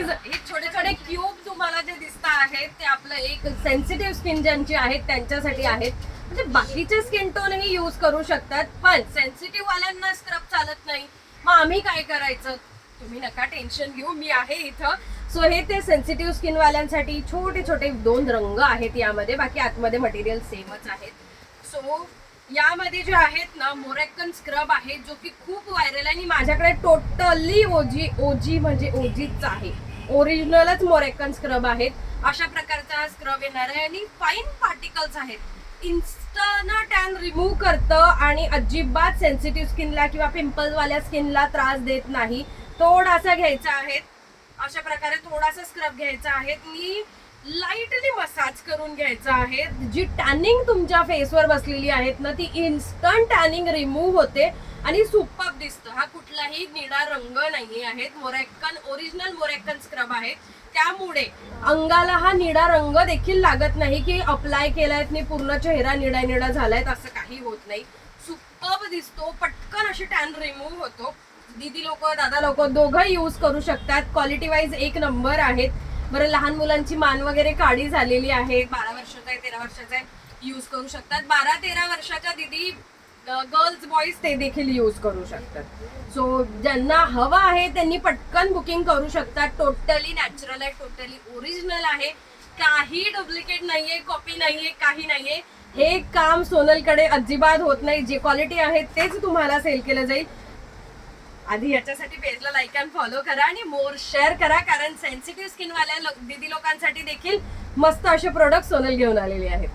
Guys हे छोटे छोटे क्यूब तुम्हाला जे दिसत आहेत ते आपलं एक सेन्सिटिव्ह स्किन ज्यांची आहेत त्यांच्यासाठी आहेत. म्हणजे बाकीचे स्किन टोनही यूज करू शकतात, पण सेन्सिटिव्ह वाल्यांना स्क्रब चालत नाही. मग आम्ही काय करायचं? तुम्ही नका टेन्शन घेऊ, मी आहे इथं. सो हे ते सेन्सिटिव्ह स्किन वाल्यांसाठी छोटे छोटे 2 रंग आहेत यामध्ये, बाकी आतमध्ये मटेरियल सेमच आहेत. सो यामध्ये जे आहेत ना मोरॅक्कन स्क्रब आहे जो की खूप व्हायरल आहे आणि माझ्याकडे टोटली ओजी म्हणजे ओजीच आहे, ओरिजिनलच मोरॅक्कन स्क्रब आहेत. अशा प्रकारचा हा स्क्रब येणार आहे आणि फाईन पार्टिकल्स आहेत. इन्स्टंट टॅन रिमूव्ह करतं आणि अजिबात सेन्सिटिव्ह स्किनला किंवा पिंपल्सवाल्या स्किनला त्रास देत नाही. थोडासा घ्यायचा आहे, अशा प्रकारे थोडासा स्क्रब घ्यायचा आहे, मी लाईटली मसाज करून घ्यायचा आहे. जी टॅनिंग तुमच्या फेसवर बसलेली आहेत ना ती इन्स्टंट टॅनिंग रिमूव्ह होते आणि सुपर दिसतं. हा कुठलाही निळा रंग नाही आहे, मोरॅक्कन ओरिजिनल मोरॅक्कन स्क्रब आहे. त्यामुळे अंगाला हा निळा रंग देखील लागत नाही की अप्लाय केलाय आणि पूर्ण चेहरा निळा निळा झालाय, असं काही होत नाही. सुपर दिसतो, पटकन अशी टॅन रिमूव्ह होतो. दीदी लोक दादा लोक दोघंही यूज करू शकतात. क्वालिटी वाईज 1 नंबर आहेत. बरं, लहान मुलांची मान वगैरे काळी झालेली आहे, 12 वर्षाचा आहे 13 वर्षाचा आहे, यूज करू शकतात. 12-13 वर्षाच्या दीदी गर्ल्स बॉईज ते देखील यूज करू शकतात. सो ज्यांना हवं आहे त्यांनी पटकन बुकिंग करू शकतात. टोटली नॅचरल आहे, टोटली ओरिजिनल आहे, काही डुप्लिकेट नाहीये, कॉपी नाहीये, काही नाहीये. हे काम सोनलकडे अजिबात होत नाही. जे क्वालिटी आहे तेच तुम्हाला सेल केलं जाईल. आधी याच्यासाठी पेजला लाईक अँड फॉलो करा आणि मोर शेअर करा, कारण सेन्सिटिव्ह स्किन वाल्या दीदी लोकांसाठी देखील मस्त असे प्रोडक्ट सोनल घेऊन आलेले आहेत.